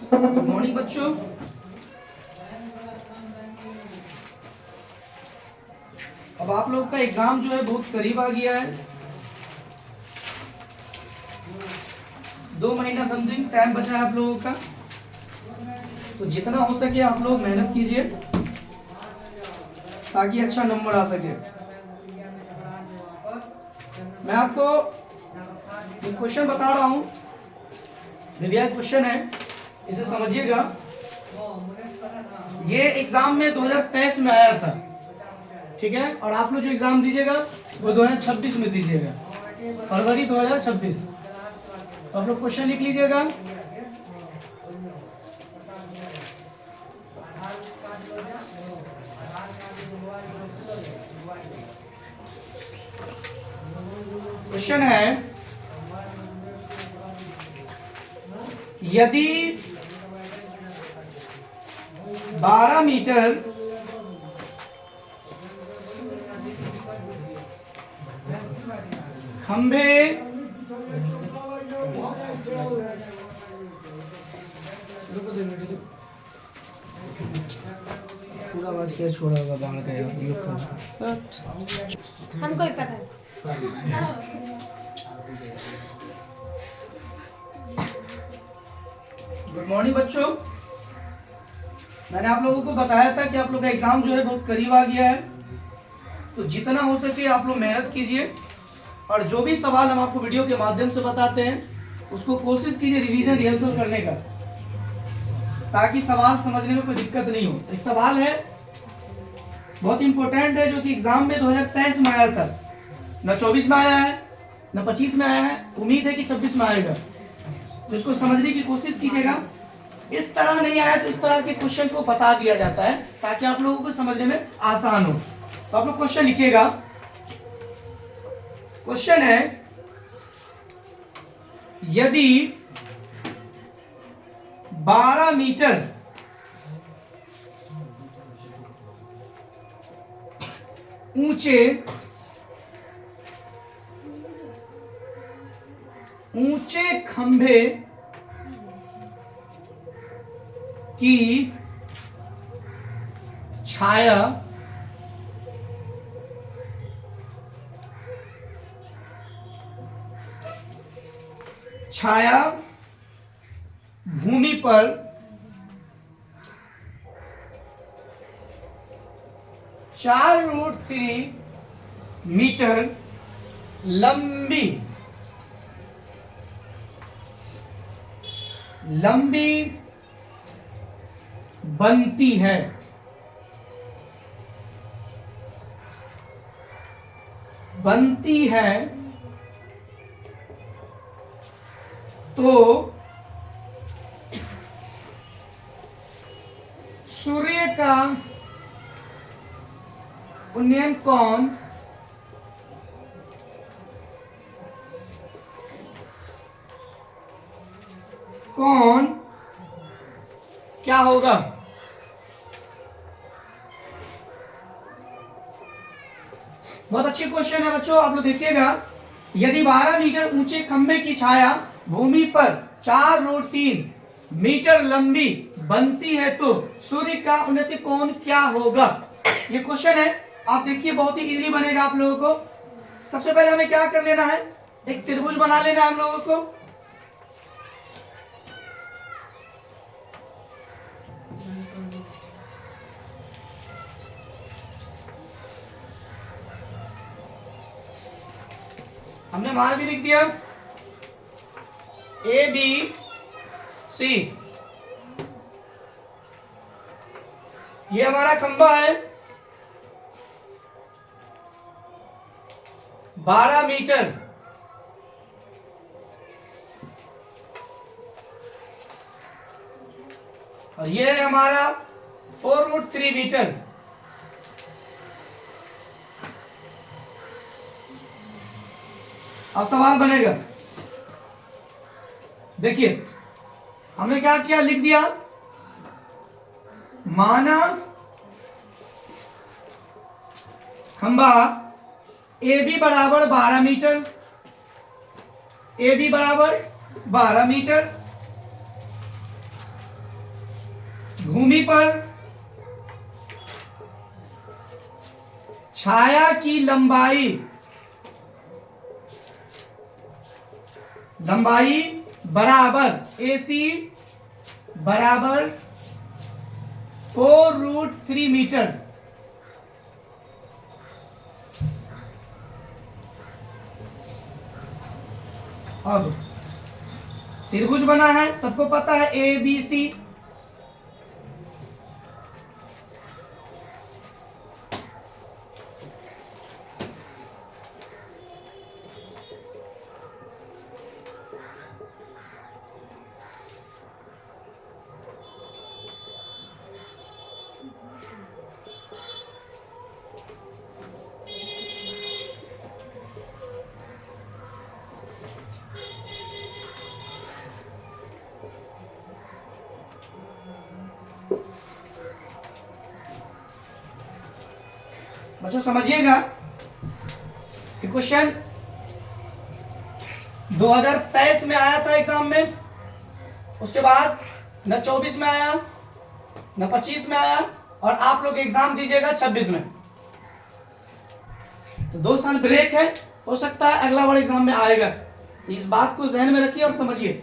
Good morning बच्चों। अब आप लोग का एग्जाम जो है बहुत करीब आ गया है। 2 महीना समथिंग टाइम बचा है आप लोगों का, तो जितना हो सके आप लोग मेहनत कीजिए ताकि अच्छा नंबर आ सके। मैं आपको एक क्वेश्चन बता रहा हूँ, रिवाइज क्वेश्चन है, इसे समझिएगा। ये एग्जाम में 2023 में आया था, ठीक है, और आप लोग जो एग्जाम दीजिएगा वो 2026 में दीजिएगा, फरवरी 2026। तो आप लोग क्वेश्चन लिख लीजिएगा। क्वेश्चन है, यदि 12 मीटर खंभे पूरा आवाज क्या छोड़ा होगा बाहर का यार, हमको ही पता है। गुड मॉर्निंग बच्चों। मैंने आप लोगों को बताया था कि आप लोग का एग्जाम जो है बहुत करीब आ गया है, तो जितना हो सके आप लोग मेहनत कीजिए और जो भी सवाल हम आपको वीडियो के माध्यम से बताते हैं उसको कोशिश कीजिए रिवीजन रिहर्सल करने का, ताकि सवाल समझने में कोई दिक्कत नहीं हो। एक सवाल है बहुत इंपॉर्टेंट है जो कि एग्जाम में 2023 में आया था, न 24 में आया है न 25 में आया है, उम्मीद है कि 26 में आएगा, तो इसको समझने की कोशिश कीजिएगा। इस तरह नहीं आया तो इस तरह के क्वेश्चन को बता दिया जाता है ताकि आप लोगों को समझने में आसान हो। तो आप लोग क्वेश्चन लिखिएगा। क्वेश्चन है, यदि 12 मीटर ऊंचे खंभे की छाया भूमि पर 4√3 मीटर लंबी बनती है, तो सूर्य का उन्नयन कोण क्या होगा? बहुत अच्छी क्वेश्चन है बच्चों, आप लोग देखिएगा। यदि 12 मीटर ऊंचे खंभे की छाया भूमि पर 4√3 मीटर लंबी बनती है तो सूर्य का उन्नति कोण क्या होगा? ये क्वेश्चन है, आप देखिए बहुत ही इजीली बनेगा आप लोगों को। सबसे पहले हमें क्या कर लेना है, एक त्रिभुज बना लेना है हम लोगों को। हमने मान भी लिख दिया ABC, ये हमारा खंभा है 12 मीटर, और ये है हमारा 4√3 मीटर। अब सवाल बनेगा, देखिए हमने क्या किया, लिख दिया, माना खंभा AB बराबर 12 मीटर, AB बराबर 12 मीटर, भूमि पर छाया की लंबाई बराबर AC बराबर 4√3 मीटर। अब त्रिभुज बना है, सबको पता है ABC। बच्चों समझिएगा कि क्वेश्चन 2023 में आया था एग्जाम में, उसके बाद न 24 में आया न 25 में आया, और आप लोग एग्जाम दीजिएगा 26 में। तो 2 साल ब्रेक है, हो सकता है अगला बार एग्जाम में आएगा। तो इस बात को जहन में रखिए और समझिए।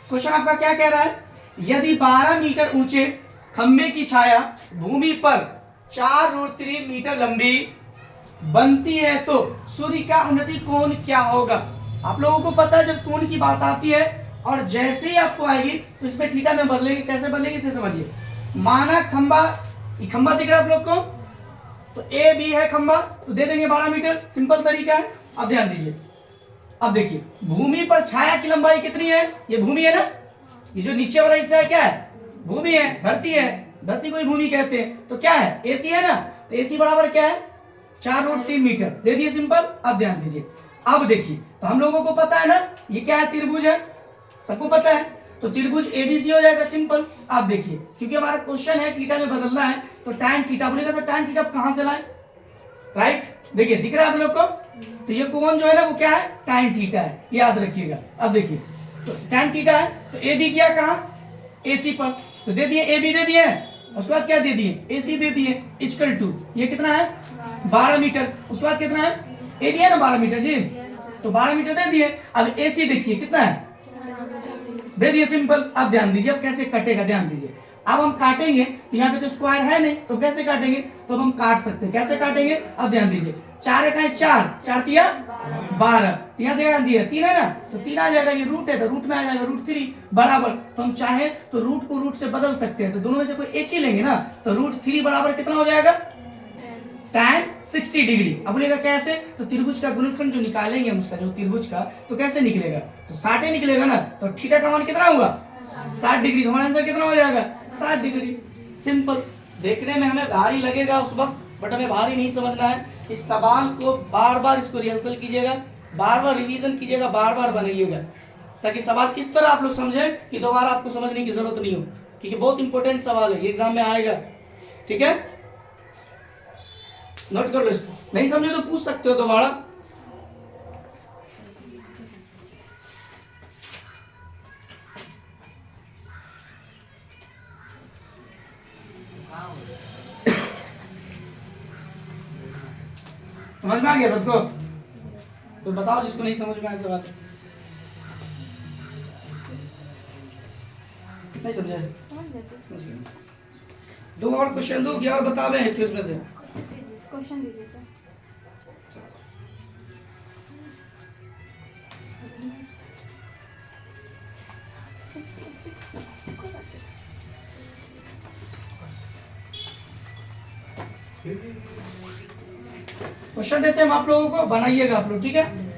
क्वेश्चन आपका क्या कह रहा है, यदि 12 मीटर ऊंचे खंबे की छाया भूमि पर 4√3 मीटर लंबी बनती है तो सूर्य का उन्नति कोण क्या होगा। आप लोगों को पता है जब कोण की बात आती है और जैसे ही आपको आएगी तो इसमें थीटा में बदलेगी। कैसे बदलेगी इसे समझिए। माना खंबा, ये खंबा दिख रहा है आप लोग को, तो ए बी है खंबा, तो दे देंगे 12 मीटर, सिंपल तरीका है। अब ध्यान दीजिए, अब देखिए भूमि पर छाया की लंबाई कितनी है, ये भूमि है ना, ये जो नीचे वाला हिस्सा है क्या है, भूमि है, धरती है, धरती को ही भूमि कहते हैं। तो क्या है, AC है ना, तो AC बराबर क्या है 4√3 मीटर, दे दिए सिंपल। अब ध्यान दीजिए, अब देखिए तो हम लोगों को पता है ना ये क्या है, त्रिभुज है, सबको पता है, तो त्रिभुज ABC हो जाएगा सिंपल। अब देखिए क्योंकि हमारा क्वेश्चन है थीटा में बदलना है, तो tan थीटा बोलेगा सर, tan थीटा कहां से लाए, राइट, देखिए दिख रहा है आप लोग को, तो ये कोण जो है ना वो क्या है, tan थीटा है, याद रखिएगा। अब देखिए तो tan थीटा है, तो AB किया कहां, AC पर, तो दे दिए AB दे दिए, उसके बाद क्या दे दिए AC दे दिए, इक्वल टू ये कितना है 12 मीटर, उसके बाद कितना है AB है ना 12 मीटर जी, तो 12 मीटर दे दिए। अब AC देखिए कितना है, दे दिए सिंपल। अब ध्यान दीजिए अब कैसे कटेगा, ध्यान दीजिए। अब हम काटेंगे तो यहाँ पे तो स्क्वायर है नहीं, तो कैसे काटेंगे, तो हम काट सकते हैं, कैसे काटेंगे। अब ध्यान दीजिए 4 का 4, 4 तिया 12, यहाँ ध्यान दिया 3 है ना, तो 3 आ जाएगा, ये रूट है तो रूट में आ जाएगा √3 बराबर, तो हम चाहें तो रूट को रूट से बदल सकते हैं, तो दोनों में से कोई एक ही लेंगे ना, तो √3 बराबर कितना हो जाएगा tan 60 डिग्री। अब बोलेगा कैसे, तो त्रिभुज का गुणनखंड जो निकालेंगे हम उसका, जो त्रिभुज का, तो कैसे निकलेगा, तो 60 निकलेगा ना, तो थीटा का मान कितना होगा 60 डिग्री, तो हमारा आंसर कितना हो जाएगा 60 डिग्री, सिंपल। देखने में हमें भारी लगेगा उस वक्त, बट हमें भारी नहीं समझना है। इस सवाल को बार बार इसको रिहर्सल कीजिएगा, बार बार रिवीजन कीजिएगा, बार बार बनाइएगा, ताकि सवाल इस तरह आप लोग समझें कि दोबारा आपको समझने की जरूरत नहीं हो, क्योंकि बहुत इंपॉर्टेंट सवाल है, ये एग्जाम में आएगा, ठीक है, नोट कर लो इसको। नहीं समझे तो पूछ सकते हो दोबारा। समझ में आ गया सबको, तो बताओ जिसको नहीं समझ में आया सवाल, नहीं समझा, समझ गया। 2 और क्वेश्चन दो, और बता रहे हैं उसमें से, क्वेश्चन दीजिए सर। क्वेश्चन देते हैं हम आप लोगों को, बनाइएगा आप लोग, ठीक है।